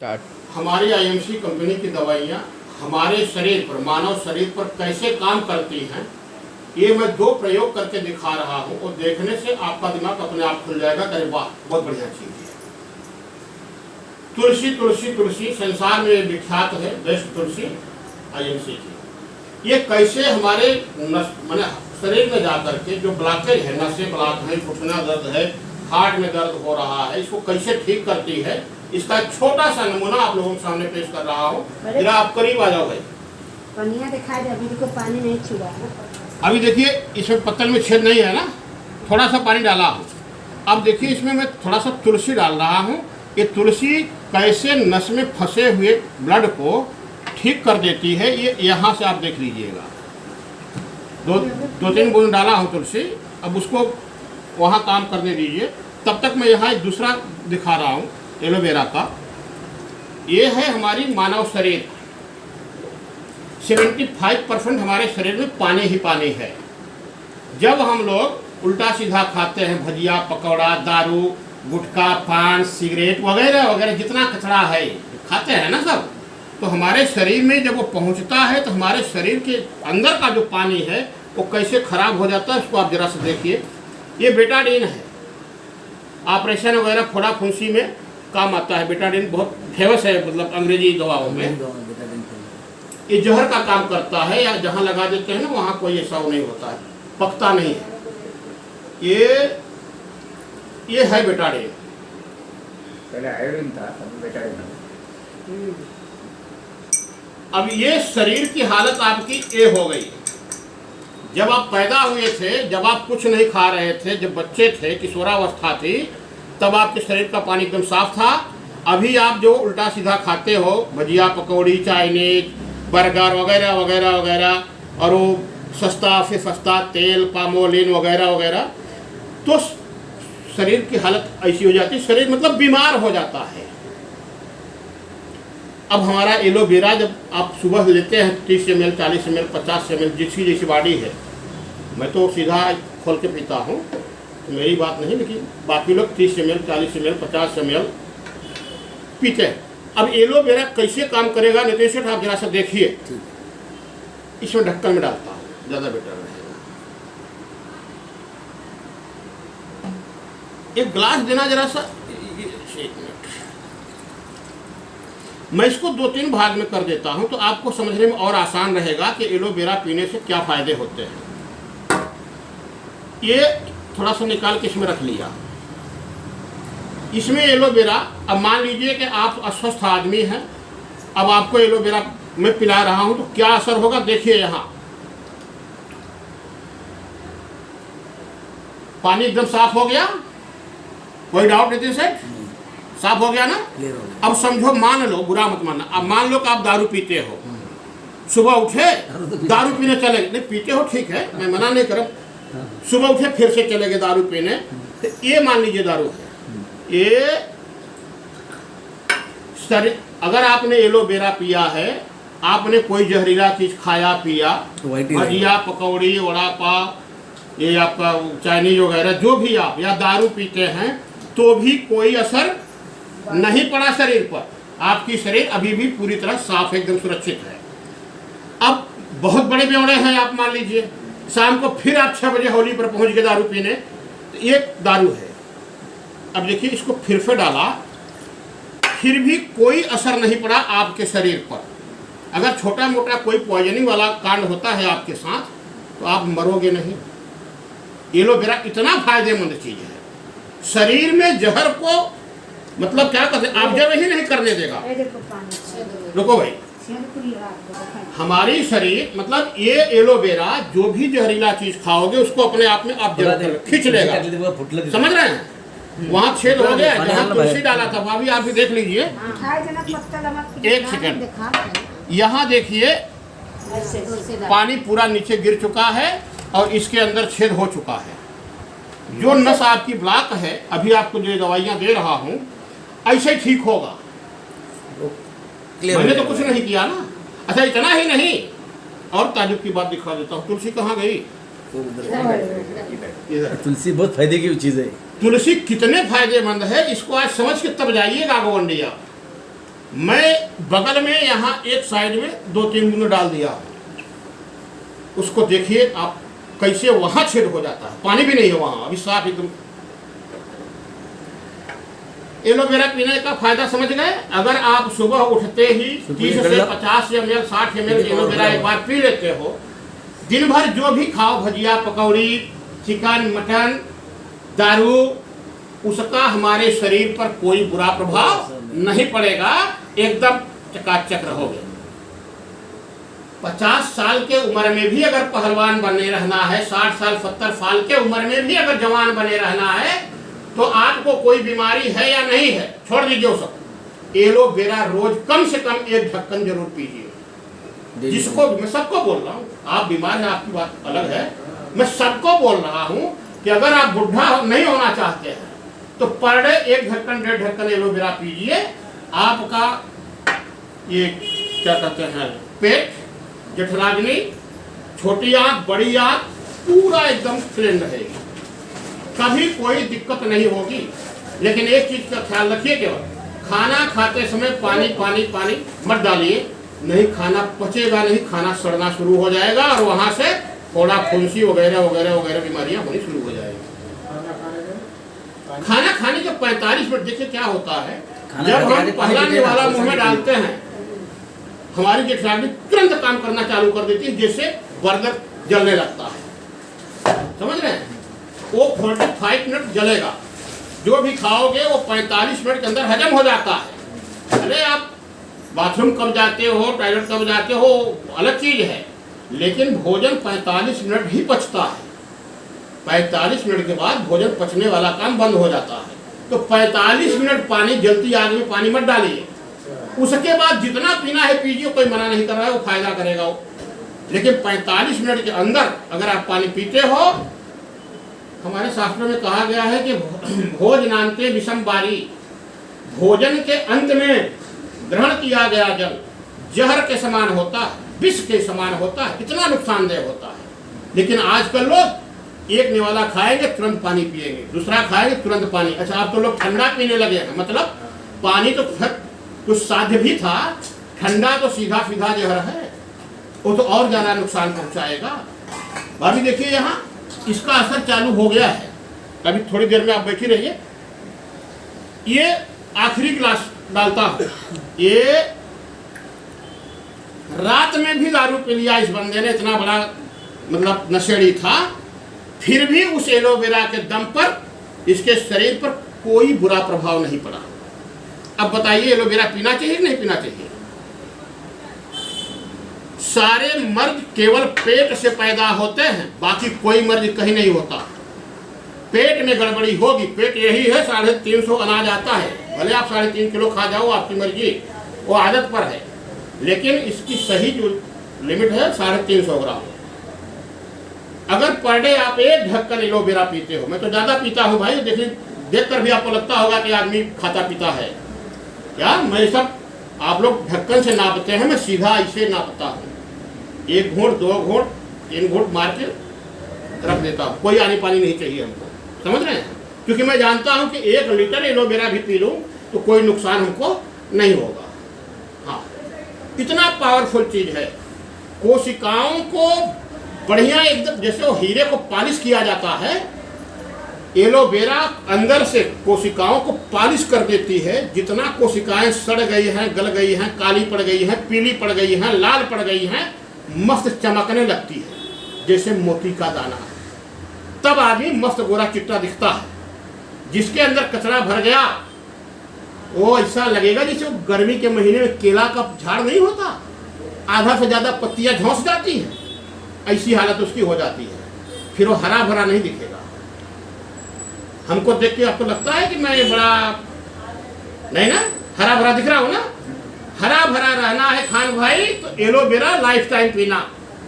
Start. हमारी IMC company की दवाइयाँ हमारे शरीर पर, मानव शरीर पर कैसे काम करती हैं, ये मैं दो प्रयोग करके दिखा रहा हूँ और देखने से आपका दिमाग अपने आप खुल जाएगा। अरे वाह, बहुत बढ़िया चीज़ है। तुलसी तुलसी तुलसी संसार में विख्यात है, बेस्ट तुलसी आईएमसी की। ये कैसे हमारे माने शरीर में जाकर के जो ब्लॉकेज है, नसें ब्लॉक है, घुटना दर्द है, हार्ट में दर्द हो रहा है, इसको कैसे ठीक करती है, इसका छोटा सा नमूना आप लोगों के सामने पेश कर रहा हूँ। जरा आप करीब आ जाओ भाई। पनिया दिखाई दे, अभी देखो पानी नहीं छुआ है। अभी देखिए इसमें पत्तल में छेद नहीं है ना, थोड़ा सा पानी डाला हूँ। अब देखिए इसमें मैं थोड़ा सा तुलसी डाल रहा हूँ। ये तुलसी कैसे नस में फंसे हुए ब्लड को ठीक कर देती है, ये यहाँ से आप देख लीजिएगा। दो तीन बूंद डाला हूँ तुलसी। अब उसको वहाँ काम करने दीजिए। तब तक मैं यहाँ एक दूसरा दिखा रहा हूँ एलोवेरा का। ये है हमारी मानव शरीर। 75% हमारे शरीर में पानी ही पानी है। जब हम लोग उल्टा सीधा खाते हैं, भजिया, पकौड़ा, दारू, गुटखा, पान, सिगरेट वगैरह वगैरह, जितना कचरा है खाते हैं ना सब, तो हमारे शरीर में जब वो पहुंचता है तो हमारे शरीर के अंदर का जो पानी है वो कैसे खराब हो जाता है, उसको आप जरा से देखिए। ये बेटाडीन है, ऑपरेशन वगैरह, फोड़ा फुंसी में काम आता है। बेटाडीन बहुत फेमस है, मतलब अंग्रेजी दवाओं में। ये जहर का काम करता है, या जहाँ लगा देते हैं ना वहाँ कोई ऐसा नहीं होता है, पकता नहीं है। ये है बेटाडीन। पहले आयोडीन था, अब बेटाडीन। अब ये शरीर की हालत आपकी ये हो गई। जब आप पैदा हुए थे, जब आप कुछ नहीं खा रहे थे, जब बच्चे थे, किशोरावस्था थी, तब आपके शरीर का पानी एकदम साफ था। अभी आप जो उल्टा सीधा खाते हो, भजिया, पकौड़ी, चाइनीज, बर्गर वगैरह वगैरह वगैरह, और वो सस्ता से सस्ता तेल, पामोलिन वगैरह वगैरह, तो शरीर की हालत ऐसी हो जाती है, शरीर मतलब बीमार हो जाता है। अब हमारा एलोवेरा जब आप सुबह लेते हैं 30 ml, 40 ml, 50 ml, जिसकी जैसी बॉडी है, मैं तो सीधा खोल के पीता हूँ, तो मेरी बात नहीं, लेकिन बाकी लोग 30 ml, 40 ml, 50 ml पीते हैं। अब एलोवेरा कैसे काम करेगा नितेश सेठ, आप जरा सा देखिए। इसमें ढक्कन में डालता हूँ, ज़्यादा बेटर रहेगा। एक गिलास देना जरा सा। एक मिनट, मैं इसको 2-3 भाग में कर देता हूं तो आपको समझने में और आसान रहेगा कि एलोवेरा पीने से क्या फायदे होते हैं। ये थोड़ा सा निकाल के इसमें रख लिया। इसमें एलोवेरा, अब मान लीजिए कि आप अस्वस्थ आदमी हैं, अब आपको एलोवेरा मैं पिला रहा हूं तो क्या असर होगा देखिए। यहाँ पानी एकदम साफ हो गया, कोई डाउट नहीं सेठ, साफ हो गया ना। अब समझो, मान लो, बुरा मत मानना, अब मान लो कि आप दारू पीते हो, सुबह उठे दारू पीने चले, नहीं पीते हो ठीक है, मैं मना नहीं कर, सुबह उठे फिर से चले गए दारू पीने, तो ये मान लीजिए दारू है। ये शरीर, अगर आपने एलोवेरा पिया है, आपने कोई जहरीला चीज खाया पिया, भजिया, पकौड़ी, वड़ा पाव, ये आपका चाइनीज वगैरह जो भी आप, या दारू पीते हैं, तो भी कोई असर नहीं पड़ा शरीर पर। आपकी शरीर अभी भी पूरी तरह साफ, एकदम सुरक्षित है। अब बहुत बड़े बेवड़े हैं आप, मान लीजिए शाम को फिर आप 6 बजे होली पर पहुंच गए दारू पीने, तो ये दारू है। अब देखिए इसको फिर से डाला, फिर भी कोई असर नहीं पड़ा आपके शरीर पर। अगर छोटा मोटा कोई पॉइजनिंग वाला कांड होता है आपके साथ तो आप मरोगे नहीं। एलोवेरा इतना फायदेमंद चीज है, शरीर में जहर को मतलब क्या कहते हैं, ऑब्जर्व ही नहीं करने देगा। रुको भाई, हमारी शरीर मतलब ये एलोवेरा जो भी जहरीला चीज खाओगे उसको अपने आप में ऑब्जर्व खींच लेगा। समझ रहे हैं? वहाँ छेद हो गया जहाँ तुलसी डाला था, वहाँ भी आप भी देख लीजिए। एक सेकंड, यहाँ देखिए पानी पूरा नीचे गिर चुका है और इसके अंदर छेद हो चुका है। जो नस आपकी ब्लॉक है, अभी आपको जो दवाइयाँ दे रहा हूँ, ऐसे ही ठीक होगा। मैंने तो कुछ नहीं किया ना। अच्छा, इतना ही नहीं, और ताजुब की बात दिखा देता हूँ। तुलसी कहाँ गई? तुलसी बहुत फायदे की चीज़ है। तुलसी कितने फायदेमंद है, इसको आज समझ के तब जाइएगा गोवंडी आप। मैं बगल में यहाँ एक साइड में 2-3 बूंद डाल दिया, उसको देखिए आप कैसे वहां छेद हो जाता है, पानी भी नहीं है वहां, अभी साफ एकदम। एलोवेरा पीने का फायदा समझ गए? अगर आप सुबह उठते ही 30 से 50 ml 60 ml एलोवेरा एक बार पी लेते हो, दिन भर जो भी खाओ, भजिया पकौड़ी चिकन मटन दारू, उसका हमारे शरीर पर कोई बुरा प्रभाव नहीं पड़ेगा, एकदम चकाचक रहोगे। 50 साल के उम्र में भी अगर पहलवान बने रहना है, 60 साल 70 साल के उम्र में भी अगर जवान बने रहना है, तो आपको कोई बीमारी है या नहीं है, छोड़ दीजिए वो सब। एलोवेरा रोज कम से कम 1 ढक्कन जरूर पीजिए। जिसको मैं सबको बोल रहा हूँ, आप बीमार हैं आपकी बात अलग है, मैं सबको बोल रहा हूँ कि अगर आप बुढ़ा नहीं होना चाहते हैं तो पर डे 1 ढक्कन 1.5 ढक्कन एलोवेरा पीजिए। आपका ये क्या कहते हैं, पेट, जठराग्नि, छोटी आंत, बड़ी आंत पूरा एकदम क्लीन रहेगी, कभी कोई दिक्कत नहीं होगी। लेकिन एक चीज का ख्याल रखिए, केवल खाना खाते समय पानी पानी पानी मत डालिए, नहीं खाना पचेगा नहीं, खाना सड़ना शुरू हो जाएगा और वहां से थोड़ा फुंसी वगैरह वगैरह वगैरह बीमारियां होनी शुरू हो जाएगी। खाना खाने के 45 मिनट देखिए क्या होता है, जब हम पहला निवाला मुंह में डालते हैं, हमारी जठराग्नि तुरंत काम करना चालू कर देती है, जैसे बर्गर जलने लगता है, समझ रहे हैं? वो 45 मिनट जलेगा, जो भी खाओगे वो 45 मिनट के अंदर हजम हो जाता है। अरे आप बाथरूम कब जाते हो, टॉयलेट कब जाते हो, अलग चीज है, लेकिन भोजन 45 मिनट ही पचता है। 45 मिनट के बाद भोजन पचने वाला काम बंद हो जाता है। तो 45 मिनट पानी, जलती आग में पानी मत डालिए, उसके बाद जितना पीना है पीजिए, कोई मना नहीं कर रहा है, वो फायदा करेगा वो। लेकिन 45 मिनट के अंदर अगर आप पानी पीते हो, हमारे शास्त्रों में कहा गया है कि भोजनांते विषम बारी, भोजन के अंत में ग्रहण किया गया जल जहर के समान होता है, विष के समान होता है, इतना नुकसानदेह होता है। लेकिन आजकल लोग एक निवाला खाएंगे तुरंत पानी पिएंगे, दूसरा खाएंगे तुरंत पानी। अच्छा, आप तो लोग ठंडा पीने लगे हैं, मतलब पानी तो कुछ साध्य भी था, ठंडा तो सीधा सीधा जहर है, वो तो और ज्यादा नुकसान पहुंचाएगा। अभी देखिए यहाँ इसका असर चालू हो गया है, अभी थोड़ी देर में आप बैठी रहिए। ये आखिरी गिलास डालता हूं, ये रात में भी दारू पी लिया इस बंदे ने, इतना बड़ा मतलब नशेड़ी था, फिर भी उस एलोवेरा के दम पर इसके शरीर पर कोई बुरा प्रभाव नहीं पड़ा। अब बताइए एलोवेरा पीना चाहिए कि नहीं पीना चाहिए? सारे मर्ज केवल पेट से पैदा होते हैं, बाकी कोई मर्ज कहीं नहीं होता। पेट में गड़बड़ी होगी, पेट यही है 350 अनाज आता है, भले आप 3.5 किलो खा जाओ, आपकी मर्जी, वो आदत पर है, लेकिन इसकी सही जो लिमिट है 350 ग्राम। अगर पर डे आप 1 ढक्कन एलोवेरा पीते हो, मैं तो ज्यादा पीता हूँ भाई, देखिए देखकर भी आपको लगता होगा कि आदमी खाता पीता है क्या। मैं सब आप लोग ढक्कन से नापते हैं, मैं सीधा ऐसे नापता हूँ, 1 घूंट 2 घूंट 3 घूंट मार के रख देता हूँ, कोई आनी पानी नहीं चाहिए हमको, समझ रहे हैं? क्योंकि मैं जानता हूँ कि 1 लीटर एलोवेरा भी पी लूँ तो कोई नुकसान हमको नहीं होगा। हाँ, इतना पावरफुल चीज है। कोशिकाओं को बढ़िया एकदम जैसे वो हीरे को पॉलिश किया जाता है, एलोवेरा अंदर से कोशिकाओं को पॉलिश कर देती है। जितना कोशिकाएं सड़ गई हैं, गल गई हैं, काली पड़ गई हैं, पीली पड़ गई हैं, लाल पड़ गई हैं, मस्त चमकने लगती है जैसे मोती का दाना, तब आदमी मस्त गोरा चिट्टा दिखता है। जिसके अंदर कचरा भर गया वो ऐसा लगेगा जैसे वो गर्मी के महीने में केला का झाड़ नहीं होता, आधा से ज्यादा पत्तियां झोंस जाती हैं, ऐसी हालत उसकी हो जाती है, फिर वो हरा भरा नहीं दिखेगा। हमको देख के आपको लगता है कि मैं ये बड़ा नहीं ना, हरा भरा दिख रहा हूं ना। हरा भरा रहना है खान भाई तो एलोवेरा लाइफ टाइम पीना।